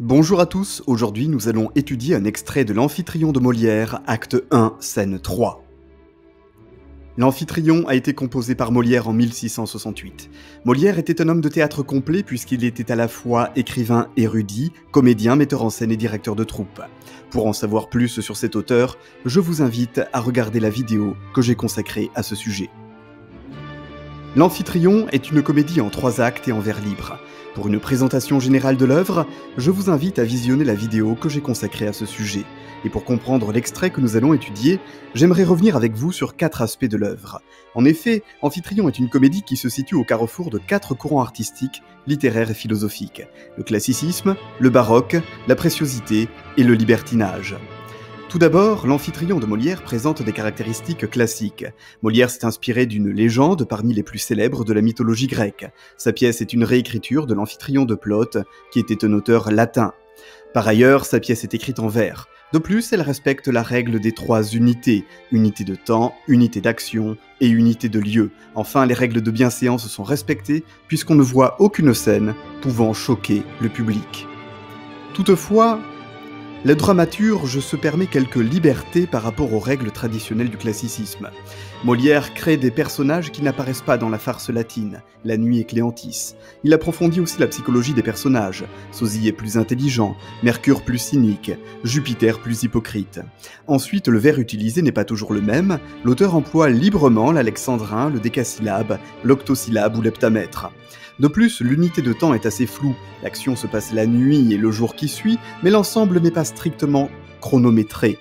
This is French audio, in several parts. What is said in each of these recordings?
Bonjour à tous, aujourd'hui nous allons étudier un extrait de l'Amphitryon de Molière, acte 1, scène 3. L'Amphitryon a été composé par Molière en 1668. Molière était un homme de théâtre complet puisqu'il était à la fois écrivain érudit, comédien, metteur en scène et directeur de troupe. Pour en savoir plus sur cet auteur, je vous invite à regarder la vidéo que j'ai consacrée à ce sujet. L'Amphitryon est une comédie en 3 actes et en vers libre. Pour une présentation générale de l'œuvre, je vous invite à visionner la vidéo que j'ai consacrée à ce sujet. Et pour comprendre l'extrait que nous allons étudier, j'aimerais revenir avec vous sur 4 aspects de l'œuvre. En effet, Amphitryon est une comédie qui se situe au carrefour de 4 courants artistiques, littéraires et philosophiques. Le classicisme, le baroque, la préciosité et le libertinage. Tout d'abord, l'Amphitryon de Molière présente des caractéristiques classiques. Molière s'est inspiré d'une légende parmi les plus célèbres de la mythologie grecque. Sa pièce est une réécriture de l'Amphitryon de Plaute, qui était un auteur latin. Par ailleurs, sa pièce est écrite en vers. De plus, elle respecte la règle des 3 unités, unité de temps, unité d'action et unité de lieu. Enfin, les règles de bienséance sont respectées, puisqu'on ne voit aucune scène pouvant choquer le public. Toutefois, le dramaturge se permet quelques libertés par rapport aux règles traditionnelles du classicisme. Molière crée des personnages qui n'apparaissent pas dans la farce latine, La Nuit et Cléantis. Il approfondit aussi la psychologie des personnages. Sosie est plus intelligent, Mercure plus cynique, Jupiter plus hypocrite. Ensuite, le vers utilisé n'est pas toujours le même. L'auteur emploie librement l'alexandrin, le décasyllabe, l'octosyllabe ou l'heptamètre. De plus, l'unité de temps est assez floue. L'action se passe la nuit et le jour qui suit, mais l'ensemble n'est pas strictement chronométré.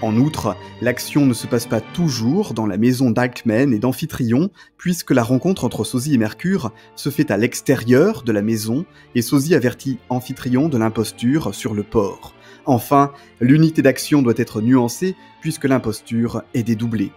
En outre, l'action ne se passe pas toujours dans la maison d'Alcmène et d'Amphitryon, puisque la rencontre entre Sosie et Mercure se fait à l'extérieur de la maison, et Sosie avertit Amphitryon de l'imposture sur le port. Enfin, l'unité d'action doit être nuancée, puisque l'imposture est dédoublée.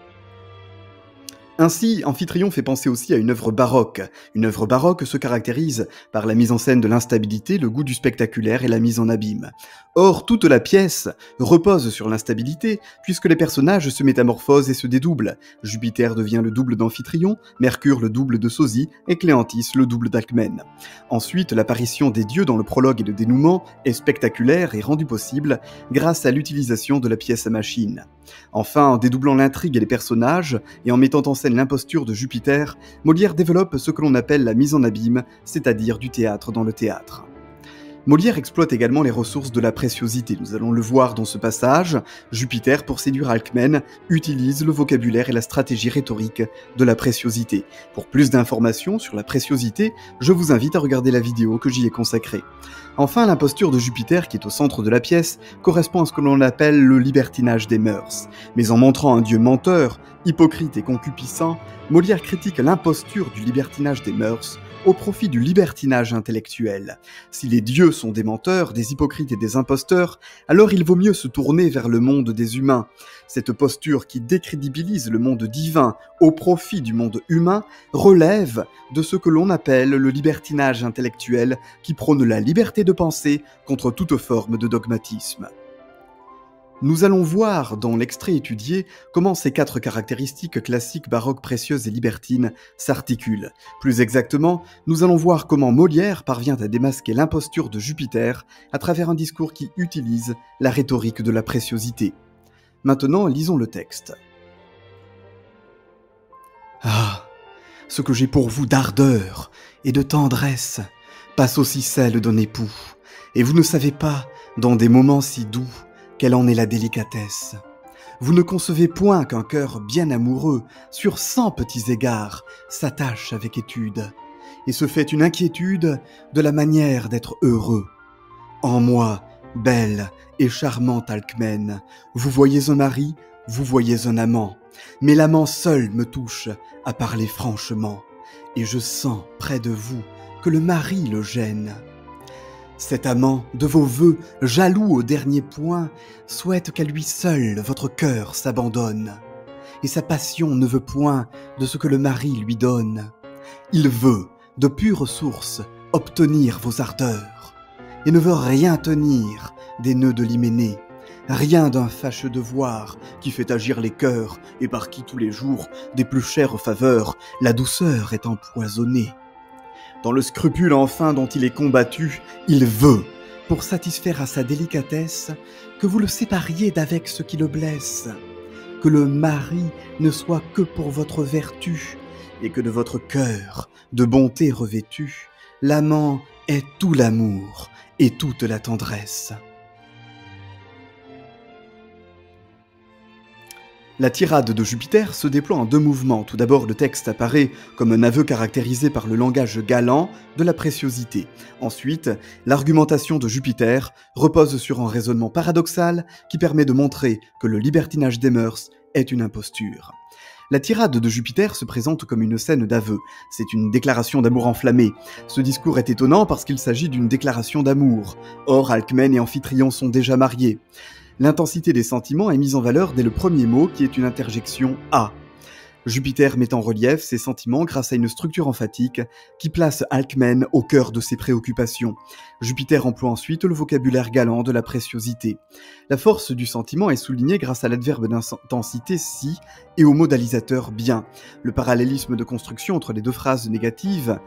Ainsi, Amphitryon fait penser aussi à une œuvre baroque. Une œuvre baroque se caractérise par la mise en scène de l'instabilité, le goût du spectaculaire et la mise en abîme. Or, toute la pièce repose sur l'instabilité, puisque les personnages se métamorphosent et se dédoublent. Jupiter devient le double d'Amphitryon, Mercure le double de Sosie, et Cléantis le double d'Alcmène. Ensuite, l'apparition des dieux dans le prologue et le dénouement est spectaculaire et rendue possible grâce à l'utilisation de la pièce à machine. Enfin, en dédoublant l'intrigue et les personnages, et en mettant en scène l'imposture de Jupiter, Molière développe ce que l'on appelle la mise en abîme, c'est-à-dire du théâtre dans le théâtre. Molière exploite également les ressources de la préciosité, nous allons le voir dans ce passage. Jupiter, pour séduire Alcmène, utilise le vocabulaire et la stratégie rhétorique de la préciosité. Pour plus d'informations sur la préciosité, je vous invite à regarder la vidéo que j'y ai consacrée. Enfin, l'imposture de Jupiter, qui est au centre de la pièce, correspond à ce que l'on appelle le libertinage des mœurs. Mais en montrant un dieu menteur, hypocrite et concupiscent, Molière critique l'imposture du libertinage des mœurs au profit du libertinage intellectuel. Si les dieux sont des menteurs, des hypocrites et des imposteurs, alors il vaut mieux se tourner vers le monde des humains. Cette posture qui décrédibilise le monde divin au profit du monde humain relève de ce que l'on appelle le libertinage intellectuel qui prône la liberté de penser contre toute forme de dogmatisme. Nous allons voir dans l'extrait étudié comment ces 4 caractéristiques classiques, baroques, précieuses et libertines s'articulent. Plus exactement, nous allons voir comment Molière parvient à démasquer l'imposture de Jupiter à travers un discours qui utilise la rhétorique de la préciosité. Maintenant, lisons le texte. Ah, ce que j'ai pour vous d'ardeur et de tendresse passe aussi celle d'un époux, et vous ne savez pas, dans des moments si doux, quelle en est la délicatesse. Vous ne concevez point qu'un cœur bien amoureux, sur 100 petits égards, s'attache avec étude, et se fait une inquiétude de la manière d'être heureux. En moi, belle et charmante Alcmène, vous voyez un mari, vous voyez un amant, mais l'amant seul me touche à parler franchement, et je sens près de vous que le mari le gêne. Cet amant, de vos vœux, jaloux au dernier point, souhaite qu'à lui seul votre cœur s'abandonne. Et sa passion ne veut point de ce que le mari lui donne. Il veut, de pure source, obtenir vos ardeurs, et ne veut rien tenir des nœuds de l'hyménée, rien d'un fâcheux devoir qui fait agir les cœurs et par qui tous les jours, des plus chères faveurs, la douceur est empoisonnée. Dans le scrupule enfin dont il est combattu, il veut pour satisfaire à sa délicatesse, que vous le sépariez d'avec ce qui le blesse, que le mari ne soit que pour votre vertu, et que de votre cœur, de bonté revêtu, l'amant est tout l'amour et toute la tendresse. La tirade de Jupiter se déploie en deux mouvements. Tout d'abord, le texte apparaît comme un aveu caractérisé par le langage galant de la préciosité. Ensuite, l'argumentation de Jupiter repose sur un raisonnement paradoxal qui permet de montrer que le libertinage des mœurs est une imposture. La tirade de Jupiter se présente comme une scène d'aveu. C'est une déclaration d'amour enflammée. Ce discours est étonnant parce qu'il s'agit d'une déclaration d'amour. Or, Alcmène et Amphitryon sont déjà mariés. L'intensité des sentiments est mise en valeur dès le premier mot qui est une interjection « a ». Jupiter met en relief ses sentiments grâce à une structure emphatique qui place Alcmène au cœur de ses préoccupations. Jupiter emploie ensuite le vocabulaire galant de la préciosité. La force du sentiment est soulignée grâce à l'adverbe d'intensité « si » et au modalisateur « bien ». Le parallélisme de construction entre les deux phrases négatives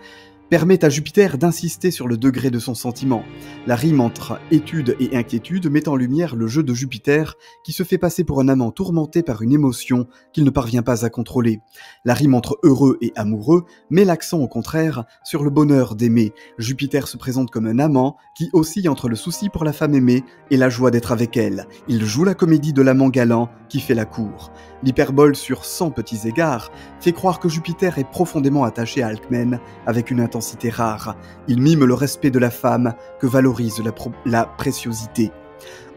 permet à Jupiter d'insister sur le degré de son sentiment. La rime entre étude et inquiétude met en lumière le jeu de Jupiter qui se fait passer pour un amant tourmenté par une émotion qu'il ne parvient pas à contrôler. La rime entre heureux et amoureux met l'accent au contraire sur le bonheur d'aimer. Jupiter se présente comme un amant qui oscille entre le souci pour la femme aimée et la joie d'être avec elle. Il joue la comédie de l'amant galant qui fait la cour. L'hyperbole sur 100 petits égards fait croire que Jupiter est profondément attaché à Alcmène avec une intensité rare. Il mime le respect de la femme que valorise la préciosité.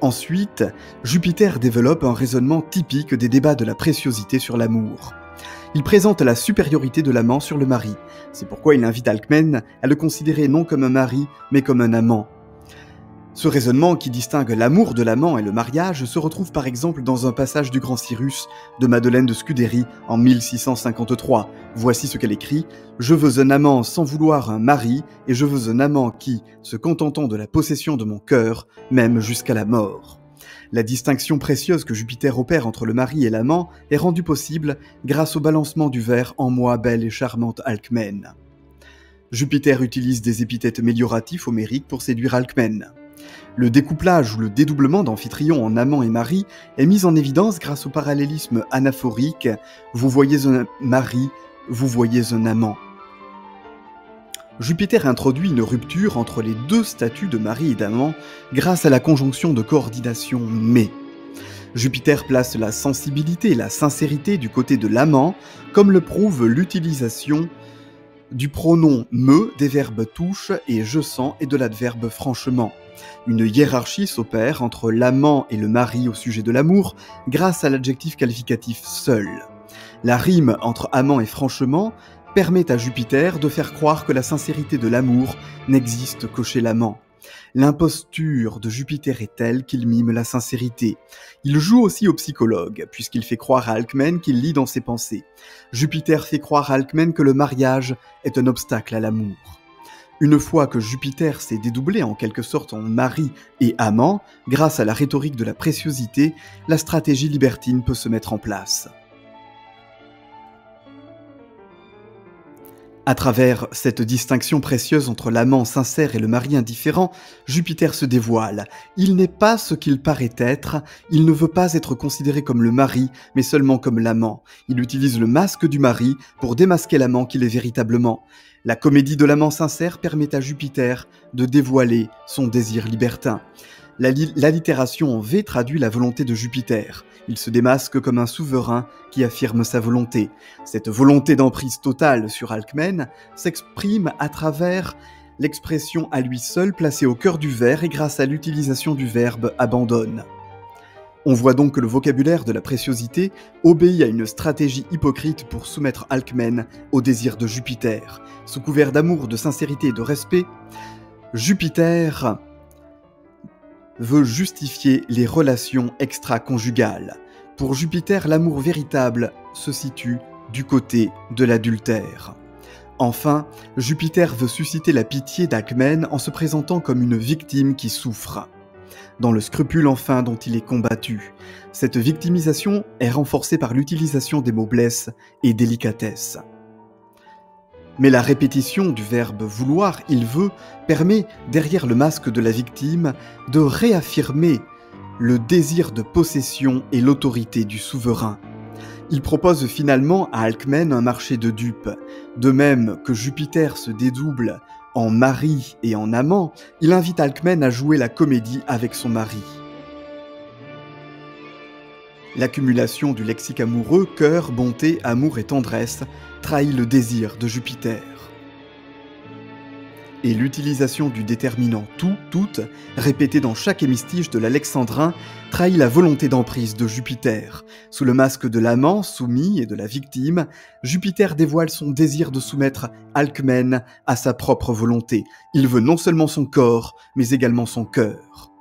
Ensuite, Jupiter développe un raisonnement typique des débats de la préciosité sur l'amour. Il présente la supériorité de l'amant sur le mari. C'est pourquoi il invite Alcmène à le considérer non comme un mari, mais comme un amant. Ce raisonnement qui distingue l'amour de l'amant et le mariage se retrouve par exemple dans un passage du Grand Cyrus de Madeleine de Scudéry en 1653. Voici ce qu'elle écrit : « Je veux un amant sans vouloir un mari, et je veux un amant qui, se contentant de la possession de mon cœur, m'aime jusqu'à la mort. » La distinction précieuse que Jupiter opère entre le mari et l'amant est rendue possible grâce au balancement du vers « En moi, belle et charmante Alcmène ». Jupiter utilise des épithètes mélioratifs homériques pour séduire Alcmène. Le découplage ou le dédoublement d'Amphitryon en amant et mari est mis en évidence grâce au parallélisme anaphorique « Vous voyez un mari, vous voyez un amant ». Jupiter introduit une rupture entre les deux statuts de mari et d'amant grâce à la conjonction de coordination « mais ». Jupiter place la sensibilité et la sincérité du côté de l'amant, comme le prouve l'utilisation du pronom « me » des verbes « touche » et « je sens » et de l'adverbe « franchement ». Une hiérarchie s'opère entre l'amant et le mari au sujet de l'amour grâce à l'adjectif qualificatif « seul ». La rime entre amant et franchement permet à Jupiter de faire croire que la sincérité de l'amour n'existe que chez l'amant. L'imposture de Jupiter est telle qu'il mime la sincérité. Il joue aussi au psychologue, puisqu'il fait croire à Alcmène qu'il lit dans ses pensées. Jupiter fait croire à Alcmène que le mariage est un obstacle à l'amour. Une fois que Jupiter s'est dédoublé en quelque sorte en mari et amant, grâce à la rhétorique de la préciosité, la stratégie libertine peut se mettre en place. À travers cette distinction précieuse entre l'amant sincère et le mari indifférent, Jupiter se dévoile. Il n'est pas ce qu'il paraît être, il ne veut pas être considéré comme le mari, mais seulement comme l'amant. Il utilise le masque du mari pour démasquer l'amant qu'il est véritablement. La comédie de l'amant sincère permet à Jupiter de dévoiler son désir libertin. L'allitération en V traduit la volonté de Jupiter. Il se démasque comme un souverain qui affirme sa volonté. Cette volonté d'emprise totale sur Alcmène s'exprime à travers l'expression à lui seul placée au cœur du vers et grâce à l'utilisation du verbe « abandonne ». On voit donc que le vocabulaire de la préciosité obéit à une stratégie hypocrite pour soumettre Alcmène au désir de Jupiter. Sous couvert d'amour, de sincérité et de respect, Jupiter veut justifier les relations extra-conjugales. Pour Jupiter, l'amour véritable se situe du côté de l'adultère. Enfin, Jupiter veut susciter la pitié d'Alcmène en se présentant comme une victime qui souffre, dans le scrupule enfin dont il est combattu. Cette victimisation est renforcée par l'utilisation des mots blesse et délicatesse. Mais la répétition du verbe vouloir, il veut, permet, derrière le masque de la victime, de réaffirmer le désir de possession et l'autorité du souverain. Il propose finalement à Alcmène un marché de dupes. De même que Jupiter se dédouble en mari et en amant, il invite Alcmène à jouer la comédie avec son mari. L'accumulation du lexique amoureux, cœur, bonté, amour et tendresse, trahit le désir de Jupiter. Et l'utilisation du déterminant tout, toute, répété dans chaque hémistiche de l'alexandrin, trahit la volonté d'emprise de Jupiter. Sous le masque de l'amant soumis et de la victime, Jupiter dévoile son désir de soumettre Alcmène à sa propre volonté. Il veut non seulement son corps, mais également son cœur.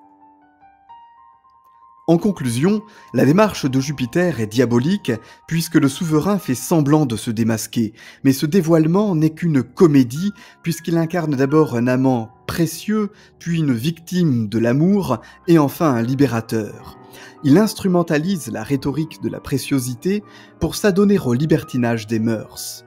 En conclusion, la démarche de Jupiter est diabolique puisque le souverain fait semblant de se démasquer, mais ce dévoilement n'est qu'une comédie puisqu'il incarne d'abord un amant précieux, puis une victime de l'amour et enfin un libérateur. Il instrumentalise la rhétorique de la préciosité pour s'adonner au libertinage des mœurs.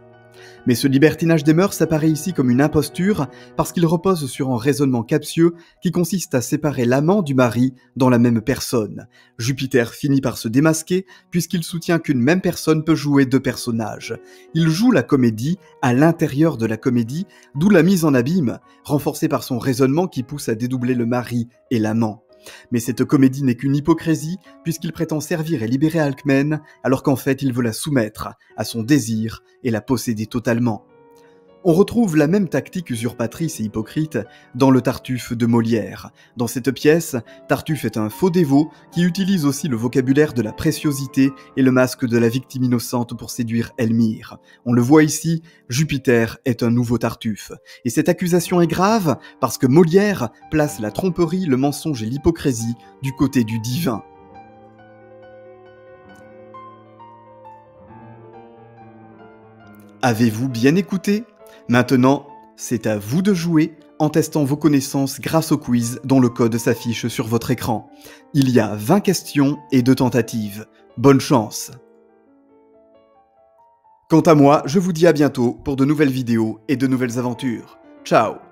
Mais ce libertinage des mœurs apparaît ici comme une imposture parce qu'il repose sur un raisonnement captieux qui consiste à séparer l'amant du mari dans la même personne. Jupiter finit par se démasquer puisqu'il soutient qu'une même personne peut jouer deux personnages. Il joue la comédie à l'intérieur de la comédie, d'où la mise en abîme, renforcée par son raisonnement qui pousse à dédoubler le mari et l'amant. Mais cette comédie n'est qu'une hypocrisie, puisqu'il prétend servir et libérer Alcmène, alors qu'en fait il veut la soumettre à son désir et la posséder totalement. On retrouve la même tactique usurpatrice et hypocrite dans le Tartuffe de Molière. Dans cette pièce, Tartuffe est un faux dévot qui utilise aussi le vocabulaire de la préciosité et le masque de la victime innocente pour séduire Elmire. On le voit ici, Jupiter est un nouveau Tartuffe. Et cette accusation est grave parce que Molière place la tromperie, le mensonge et l'hypocrisie du côté du divin. Avez-vous bien écouté ? Maintenant, c'est à vous de jouer en testant vos connaissances grâce au quiz dont le code s'affiche sur votre écran. Il y a 20 questions et 2 tentatives. Bonne chance! Quant à moi, je vous dis à bientôt pour de nouvelles vidéos et de nouvelles aventures. Ciao!